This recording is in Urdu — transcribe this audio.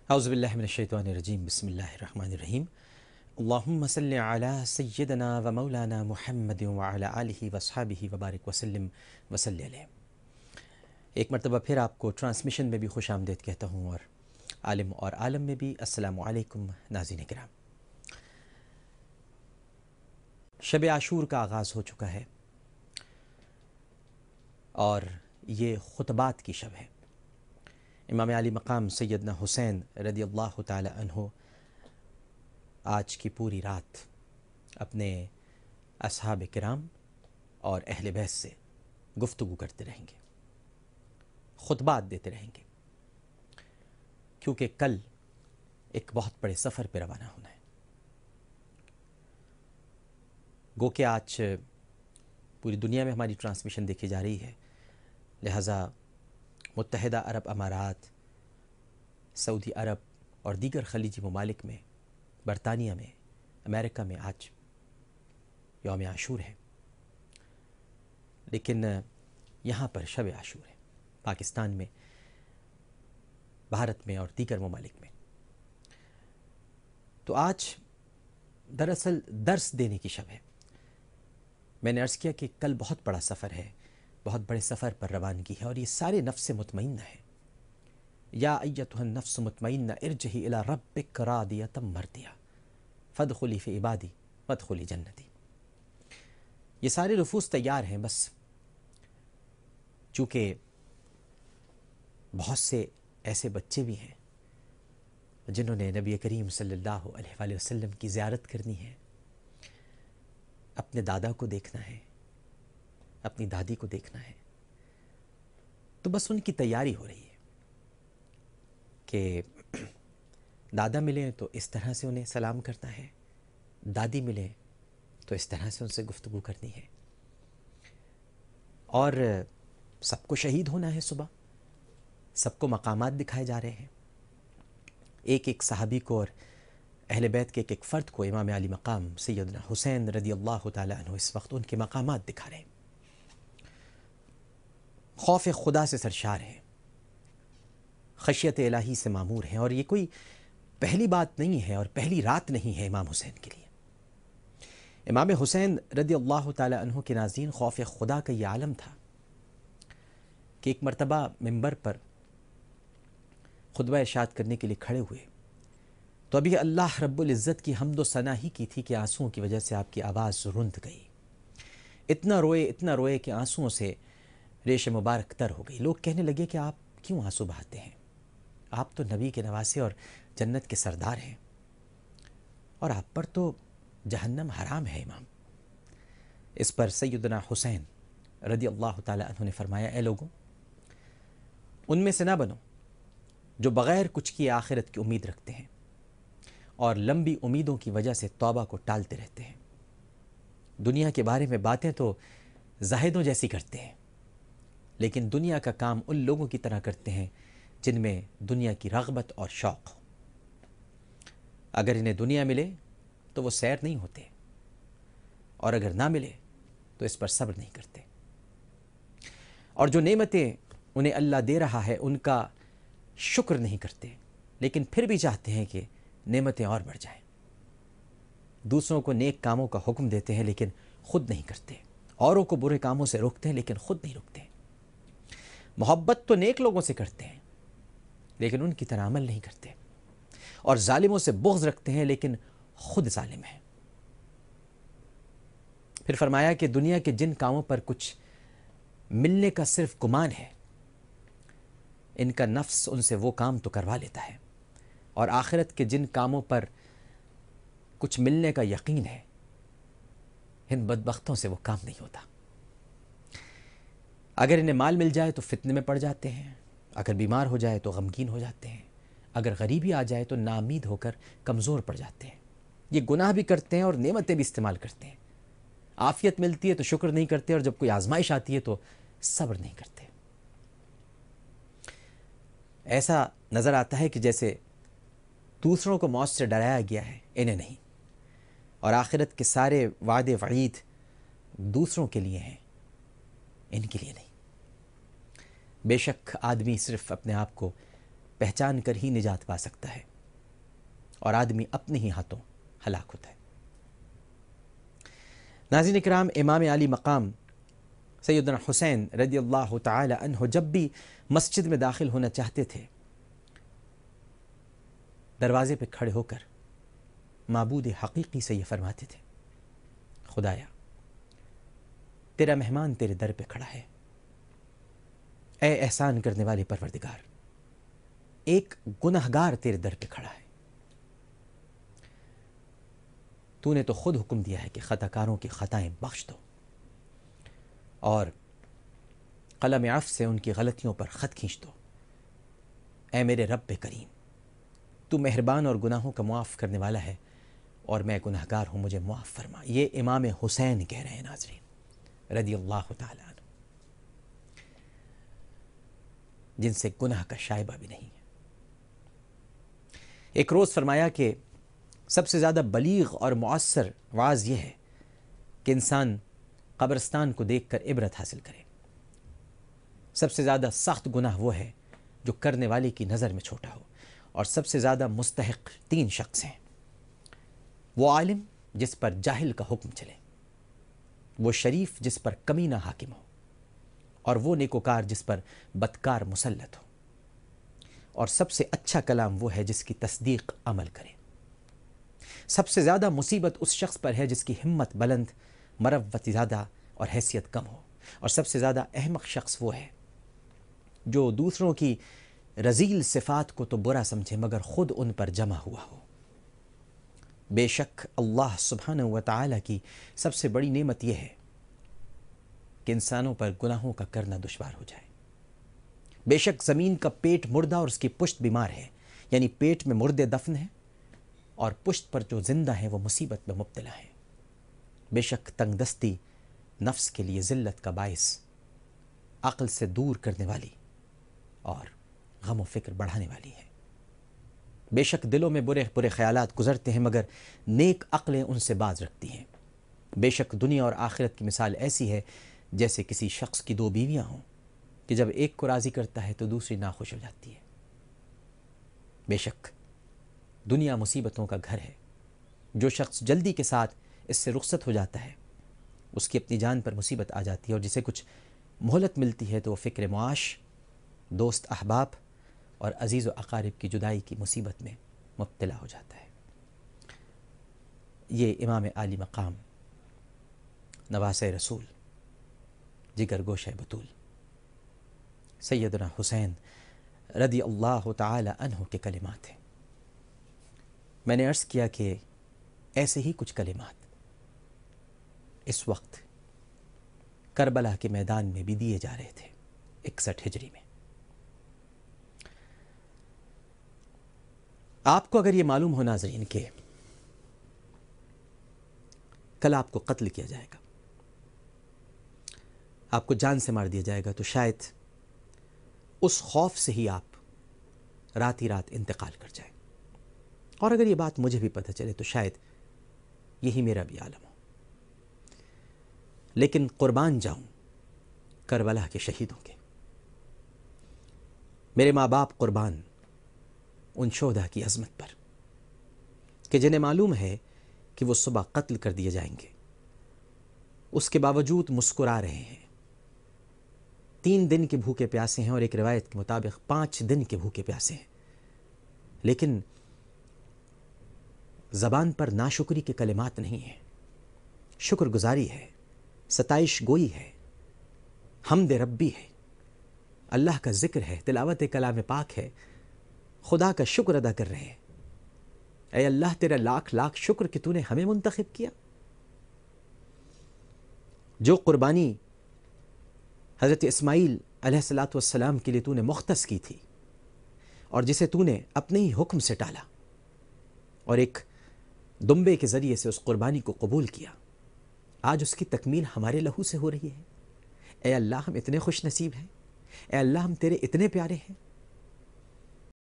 اعوذ باللہ من الشیطان الرجیم بسم اللہ الرحمن الرحیم اللہم صلی علی سیدنا و مولانا محمد وعلی آلہ واصحابہ وبارک وسلم وصلی علیہ۔ ایک مرتبہ پھر آپ کو ٹرانسمیشن میں بھی خوش آمدید کہتا ہوں، اور عالم اور عالم میں بھی السلام علیکم ناظرین کرام۔ شب عاشور کا آغاز ہو چکا ہے اور یہ خطبات کی شب ہے۔ امام علی مقام سیدنا حسین رضی اللہ تعالی عنہ آج کی پوری رات اپنے اصحاب کرام اور اہل بیت سے گفتگو کرتے رہیں گے، خطبات دیتے رہیں گے، کیونکہ کل ایک بہت بڑے سفر پہ روانہ ہونا ہے۔ گو کہ آج پوری دنیا میں ہماری ٹرانسمیشن دیکھی جا رہی ہے، لہٰذا متحدہ عرب امارات، سعودی عرب اور دیگر خلیجی ممالک میں، برطانیہ میں، امریکہ میں آج یوم عاشور ہے، لیکن یہاں پر شب عاشور ہے پاکستان میں، بھارت میں اور دیگر ممالک میں۔ تو آج دراصل درس دینے کی شب ہے۔ میں نے عرض کیا کہ کل بہت بڑا سفر ہے، بہت بڑے سفر پر روانگی ہے، اور یہ سارے نفس مطمئنہ ہے۔ یا ایتھا النفس مطمئنہ ارجعی الی ربک راضیۃ مرضیہ فادخلی فی عبادی وادخلی جنتی۔ یہ سارے نفوس تیار ہیں، بس چونکہ بہت سے ایسے بچے بھی ہیں جنہوں نے نبی کریم صلی اللہ علیہ وآلہ وسلم کی زیارت کرنی ہے، اپنے دادا کو دیکھنا ہے، اپنی دادی کو دیکھنا ہے، تو بس ان کی تیاری ہو رہی ہے کہ دادا ملیں تو اس طرح سے انہیں سلام کرنا ہے، دادی ملیں تو اس طرح سے ان سے گفتگو کرنی ہے، اور سب کو شہید ہونا ہے صبح، سب کو مقامات دکھائے جا رہے ہیں، ایک ایک صحابی کو اور اہل بیت کے ایک ایک فرد کو امام علی مقام سیدنا حسین رضی اللہ تعالی عنہ اس وقت ان کے مقامات دکھا رہے ہیں۔ خوف خدا سے سرشار ہیں، خشیت الہی سے معمور ہیں، اور یہ کوئی پہلی بات نہیں ہے اور پہلی رات نہیں ہے امام حسین کے لیے۔ امام حسین رضی اللہ تعالی عنہ کے ناظرین، خوف خدا کا یہ عالم تھا کہ ایک مرتبہ منبر پر خطبہ ارشاد کرنے کے لیے کھڑے ہوئے تو ابھی اللہ رب العزت کی حمد و ثنا ہی کی تھی کہ آنسوؤں کی وجہ سے آپ کی آواز رند گئی، اتنا روئے کہ آنسوؤں سے ریش مبارک تر ہو گئی۔ لوگ کہنے لگے کہ آپ کیوں آنسو بہاتے ہیں؟ آپ تو نبی کے نواسے اور جنت کے سردار ہیں، اور آپ پر تو جہنم حرام ہے امام۔ اس پر سیدنا حسین رضی اللہ تعالی عنہ نے فرمایا، اے لوگوں، ان میں سے نہ بنو جو بغیر کچھ کیے آخرت کی امید رکھتے ہیں اور لمبی امیدوں کی وجہ سے توبہ کو ٹالتے رہتے ہیں۔ دنیا کے بارے میں باتیں تو زاہدوں جیسی کرتے ہیں، لیکن دنیا کا کام ان لوگوں کی طرح کرتے ہیں جن میں دنیا کی رغبت اور شوق ہو۔ اگر انہیں دنیا ملے تو وہ سیر نہیں ہوتے، اور اگر نہ ملے تو اس پر صبر نہیں کرتے، اور جو نعمتیں انہیں اللہ دے رہا ہے ان کا شکر نہیں کرتے، لیکن پھر بھی چاہتے ہیں کہ نعمتیں اور بڑھ جائیں۔ دوسروں کو نیک کاموں کا حکم دیتے ہیں لیکن خود نہیں کرتے، اوروں کو برے کاموں سے روکتے ہیں لیکن خود نہیں رکتے۔ محبت تو نیک لوگوں سے کرتے ہیں لیکن ان کی طرح عمل نہیں کرتے، اور ظالموں سے بغض رکھتے ہیں لیکن خود ظالم ہیں۔ پھر فرمایا کہ دنیا کے جن کاموں پر کچھ ملنے کا صرف گمان ہے، ان کا نفس ان سے وہ کام تو کروا لیتا ہے، اور آخرت کے جن کاموں پر کچھ ملنے کا یقین ہے، ان بدبختوں سے وہ کام نہیں ہوتا۔ اگر انہیں مال مل جائے تو فتنے میں پڑ جاتے ہیں، اگر بیمار ہو جائے تو غمگین ہو جاتے ہیں، اگر غریبی آ جائے تو ناامید ہو کر کمزور پڑ جاتے ہیں۔ یہ گناہ بھی کرتے ہیں اور نعمتیں بھی استعمال کرتے ہیں۔ عافیت ملتی ہے تو شکر نہیں کرتے، اور جب کوئی آزمائش آتی ہے تو صبر نہیں کرتے۔ ایسا نظر آتا ہے کہ جیسے دوسروں کو موت سے ڈرایا گیا ہے، انہیں نہیں، اور آخرت کے سارے وعدے وعید دوسروں کے لیے ہیں، ان کے لیے نہیں۔ بے شک آدمی صرف اپنے آپ کو پہچان کر ہی نجات پا سکتا ہے، اور آدمی اپنے ہی ہاتھوں ہلاک ہوتا ہے۔ ناظرین کرام، امام علی مقام سیدنا حسین رضی اللہ تعالی عنہ جب بھی مسجد میں داخل ہونا چاہتے تھے، دروازے پہ کھڑے ہو کر معبود حقیقی سے یہ فرماتے تھے: خدایا، تیرا مہمان تیرے در پہ کھڑا ہے، اے احسان کرنے والے پروردگار، ایک گنہگار تیرے در پہ کھڑا ہے، تو نے تو خود حکم دیا ہے کہ خطا کاروں کی خطائیں بخش دو، اور قلم عفو سے ان کی غلطیوں پر خط کھینچ دو۔ اے میرے رب کریم، تو مہربان اور گناہوں کا معاف کرنے والا ہے، اور میں گنہگار ہوں، مجھے معاف فرما۔ یہ امام حسین کہہ رہے ہیں ناظرین رضی اللہ تعالی عنہ، جن سے گناہ کا شائبہ بھی نہیں ہے۔ ایک روز فرمایا کہ سب سے زیادہ بلیغ اور مؤثر وعظ یہ ہے کہ انسان قبرستان کو دیکھ کر عبرت حاصل کرے۔ سب سے زیادہ سخت گناہ وہ ہے جو کرنے والے کی نظر میں چھوٹا ہو، اور سب سے زیادہ مستحق 3 شخص ہیں: وہ عالم جس پر جاہل کا حکم چلے، وہ شریف جس پر کمینہ حاکم ہو، اور وہ نیکوکار جس پر بدکار مسلط ہو۔ اور سب سے اچھا کلام وہ ہے جس کی تصدیق عمل کرے۔ سب سے زیادہ مصیبت اس شخص پر ہے جس کی ہمت بلند، مروت زیادہ اور حیثیت کم ہو، اور سب سے زیادہ احمق شخص وہ ہے جو دوسروں کی رذیل صفات کو تو برا سمجھے مگر خود ان پر جمع ہوا ہو۔ بے شک اللہ سبحانہ و تعالی کی سب سے بڑی نعمت یہ ہے کہ انسانوں پر گناہوں کا کرنا دشوار ہو جائے۔ بے شک زمین کا پیٹ مردہ اور اس کی پشت بیمار ہے، یعنی پیٹ میں مردے دفن ہیں اور پشت پر جو زندہ ہیں وہ مصیبت میں مبتلا ہیں۔ بے شک تنگ دستی نفس کے لیے ذلت کا باعث، عقل سے دور کرنے والی اور غم و فکر بڑھانے والی ہے۔ بے شک دلوں میں برے برے خیالات گزرتے ہیں مگر نیک عقلیں ان سے باز رکھتی ہیں۔ بے شک دنیا اور آخرت کی مثال ایسی ہے جیسے کسی شخص کی 2 بیویاں ہوں کہ جب ایک کو راضی کرتا ہے تو دوسری ناخوش ہو جاتی ہے۔ بے شک دنیا مصیبتوں کا گھر ہے۔ جو شخص جلدی کے ساتھ اس سے رخصت ہو جاتا ہے، اس کی اپنی جان پر مصیبت آ جاتی ہے، اور جسے کچھ مہلت ملتی ہے تو وہ فکر معاش، دوست احباب اور عزیز و اقارب کی جدائی کی مصیبت میں مبتلا ہو جاتا ہے۔ یہ امام عالی مقام، نواسۂ رسول، جگر گوشہ بطول، سیدنا حسین رضی اللہ تعالی عنہ کے کلمات ہیں۔ میں نے عرض کیا کہ ایسے ہی کچھ کلمات اس وقت کربلا کے میدان میں بھی دیے جا رہے تھے 61 ہجری میں۔ آپ کو اگر یہ معلوم ہو ناظرین کہ کل آپ کو قتل کیا جائے گا، آپ کو جان سے مار دیا جائے گا، تو شاید اس خوف سے ہی آپ رات ہی رات انتقال کر جائیں، اور اگر یہ بات مجھے بھی پتہ چلے تو شاید یہی میرا بھی عالم ہو۔ لیکن قربان جاؤں کربلا کے شہیدوں کے، میرے ماں باپ قربان ان شہداء کی عظمت پر کہ جنہیں معلوم ہے کہ وہ صبح قتل کر دیے جائیں گے، اس کے باوجود مسکرا رہے ہیں۔ 3 دن کے بھوکے پیاسے ہیں، اور ایک روایت کے مطابق 5 دن کے بھوکے پیاسے ہیں، لیکن زبان پر ناشکری کے کلمات نہیں ہیں، شکر گزاری ہے، ستائش گوئی ہے، حمد ربی ہے، اللہ کا ذکر ہے، تلاوت کلام پاک ہے، خدا کا شکر ادا کر رہے ہیں۔ اے اللہ تیرا لاکھ لاکھ شکر کہ تو نے ہمیں منتخب کیا۔ جو قربانی حضرت اسماعیل علیہ السلام کے لیے تو نے مختص کی تھی، اور جسے تو نے اپنے ہی حکم سے ٹالا اور ایک دمبے کے ذریعے سے اس قربانی کو قبول کیا، آج اس کی تکمیل ہمارے لہو سے ہو رہی ہے۔ اے اللہ ہم اتنے خوش نصیب ہیں، اے اللہ ہم تیرے اتنے پیارے ہیں